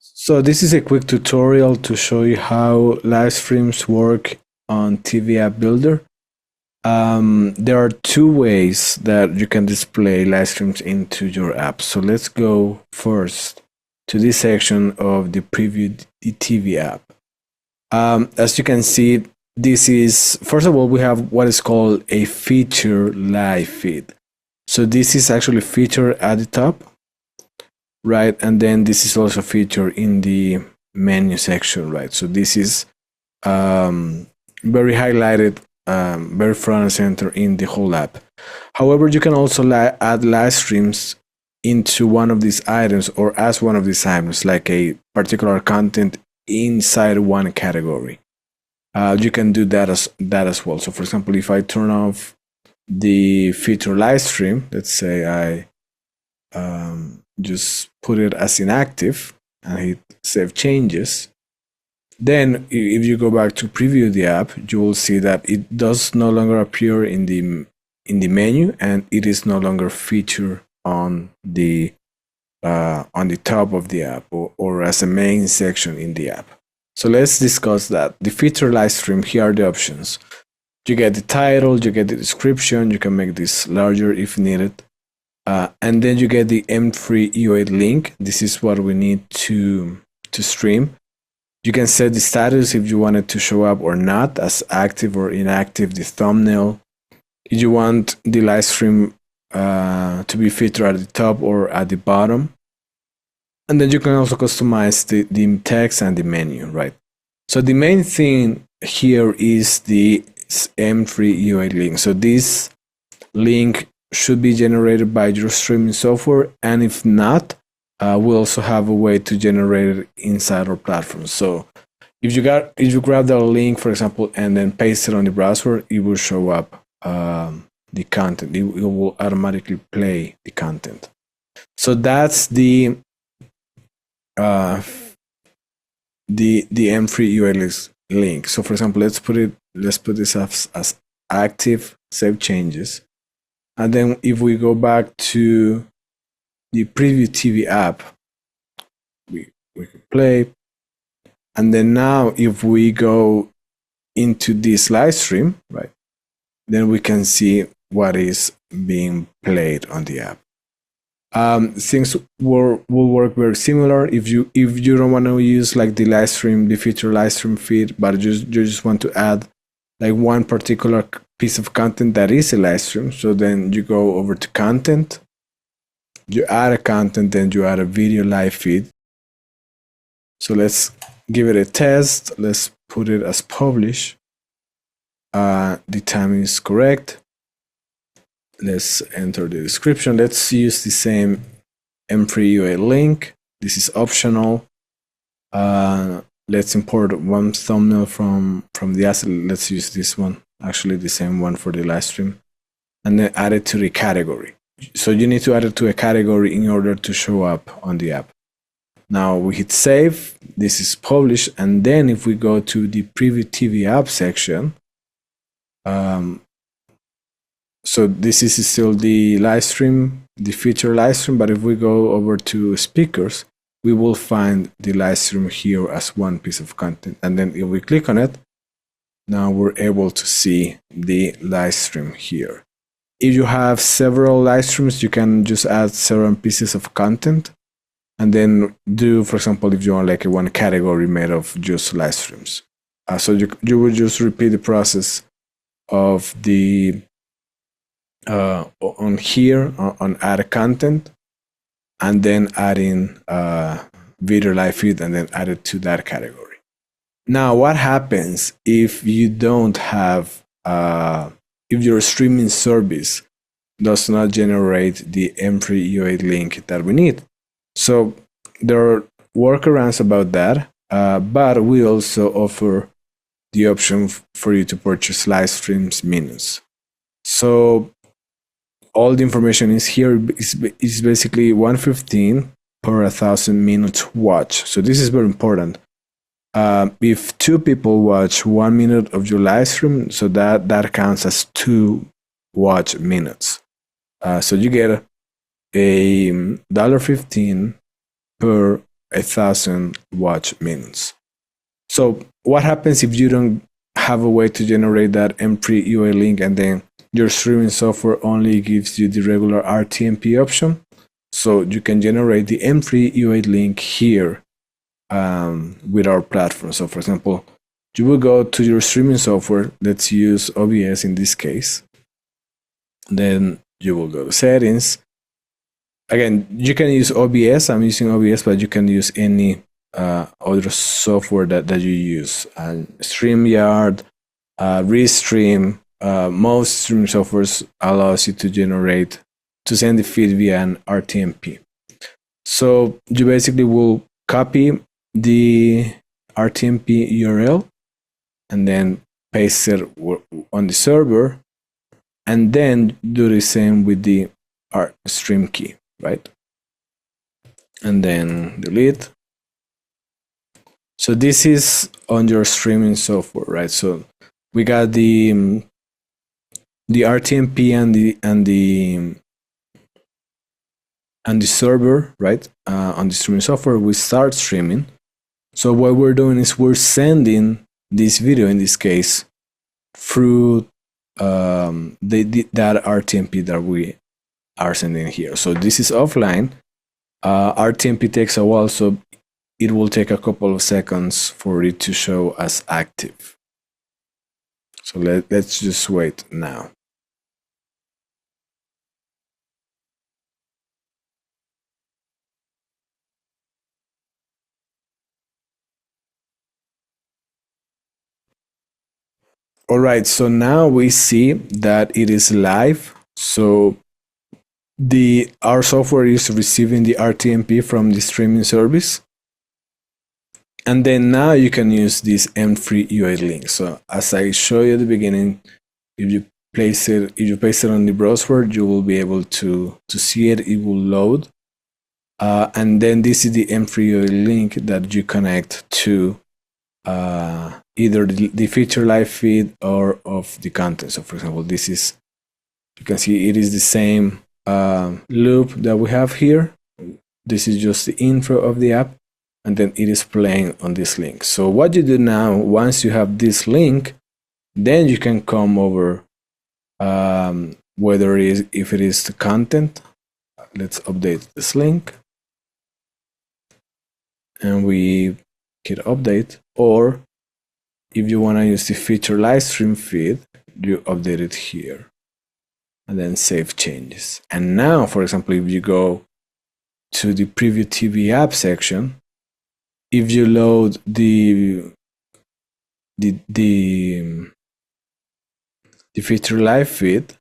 So this is a quick tutorial to show you how live streams work on TV App Builder. There are two ways that you can display live streams into your app. So let's go first to this section of the preview the TV app. As you can see, this is, first of all, we have what is called a feature live feed. So this is actually featured at the top, right? And then this is also featured in the menu section, right? So this is very highlighted, very front and center in the whole app. However, you can also add live streams into one of these items or as one of these items, like a particular content inside one category. You can do that as well. So for example, if I turn off the feature live stream, let's say I just put it as inactive and hit save changes, then if you go back to preview the app, you will see that it does no longer appear in the menu, and it is no longer featured on the top of the app or as a main section in the app. So let's discuss that. The feature live stream, here are the options. You get the title, you get the description, you can make this larger if needed. And then you get the M3 U8 link. This is what we need to stream. You can set the status if you want it to show up or not, as active or inactive, the thumbnail. If you want the live stream to be featured at the top or at the bottom. And then you can also customize the text and the menu, right? So the main thing here is the M3 U8 link. So this link should be generated by your streaming software, and if not, we also have a way to generate it inside our platform. So if you grab that link, for example, and then paste it on the browser, it will show up the content. It will automatically play the content. So that's the M3 URL link. So for example, let's put this as active, save changes. And then if we go back to the preview TV app, we can play. And then now if we go into this live stream, right, then we can see what is being played on the app. Things will work very similar if you don't want to use like the live stream, the feature live stream feed, but you just want to add like one particular piece of content that is a live stream. So then you go over to content, you add a content, then you add a video live feed. So let's give it a test. Let's put it as publish. The time is correct. Let's enter the description. Let's use the same M3 UA link. This is optional. Let's import one thumbnail from the asset. Let's use this one, actually the same one for the live stream, and then add it to the category. So you need to add it to a category in order to show up on the app. Now we hit save. This is published, and then if we go to the preview TV app section, so this is still the live stream, the feature live stream, but if we go over to speakers, we will find the live stream here as one piece of content. And then if we click on it, now we're able to see the live stream here. If you have several live streams, you can just add several pieces of content and then do, for example, if you want like one category made of just live streams. So you would just repeat the process of the on here on add content, and then adding video live feed, and then add it to that category. Now, what happens if you don't have if your streaming service does not generate the M3 U8 link that we need? So there are workarounds about that, but we also offer the option for you to purchase live streams minutes. So all the information is here. Is basically $115 per 1,000 minutes watch. So this is very important. If 2 people watch 1 minute of your live stream, so that counts as 2 watch minutes. So you get a $1.15 per 1,000 watch minutes. So what happens if you don't have a way to generate that M3 UA link and then your streaming software only gives you the regular RTMP option? So you can generate the M3 UA link here with our platform. So for example, you will go to your streaming software. Let's use OBS in this case. Then you will go to settings. Again, you can use OBS. I'm using OBS, but you can use any other software that you use. StreamYard, Restream, most streaming softwares allows you to send the feed via an RTMP. So you basically will copy the RTMP URL and then paste it on the server, and then do the same with the stream key, right? And then delete. So this is on your streaming software, right? So we got the RTMP and the server, right? On the streaming software, we start streaming. So what we're doing is we're sending this video, in this case, through that RTMP that we are sending here. So this is offline. RTMP takes a while, so it will take a couple of seconds for it to show as active. So let's just wait now. All right, so now we see that it is live. So our software is receiving the RTMP from the streaming service. And then now you can use this M3 UA link. So as I showed you at the beginning, if you paste it on the browser, you will be able to see it. It will load. And then this is the M3 UA link that you connect to either the feature live feed or of the content. So for example, this is, you can see it is the same loop that we have here. This is just the intro of the app, and then it is playing on this link. So what you do now, once you have this link, then you can come over, if it is the content. Let's update this link, and we hit update. Or if you want to use the feature live stream feed, you update it here and then save changes. And now, for example, if you go to the preview TV app section, if you load the feature live feed,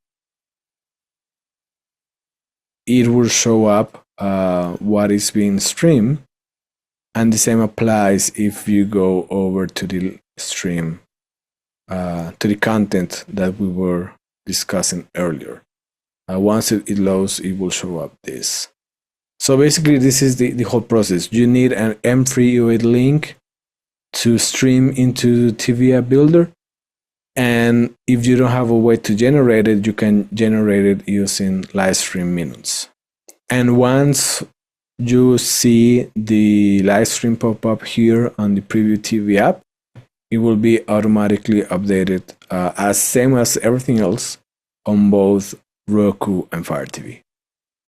it will show up what is being streamed. And the same applies if you go over to the stream, to the content that we were discussing earlier. Once it loads, it will show up this. So basically, this is the whole process. You need an M3 UA link to stream into the TV app builder. And if you don't have a way to generate it, you can generate it using live stream minutes. And once you see the live stream pop up here on the preview TV app, it will be automatically updated, as same as everything else, on both Roku and Fire TV.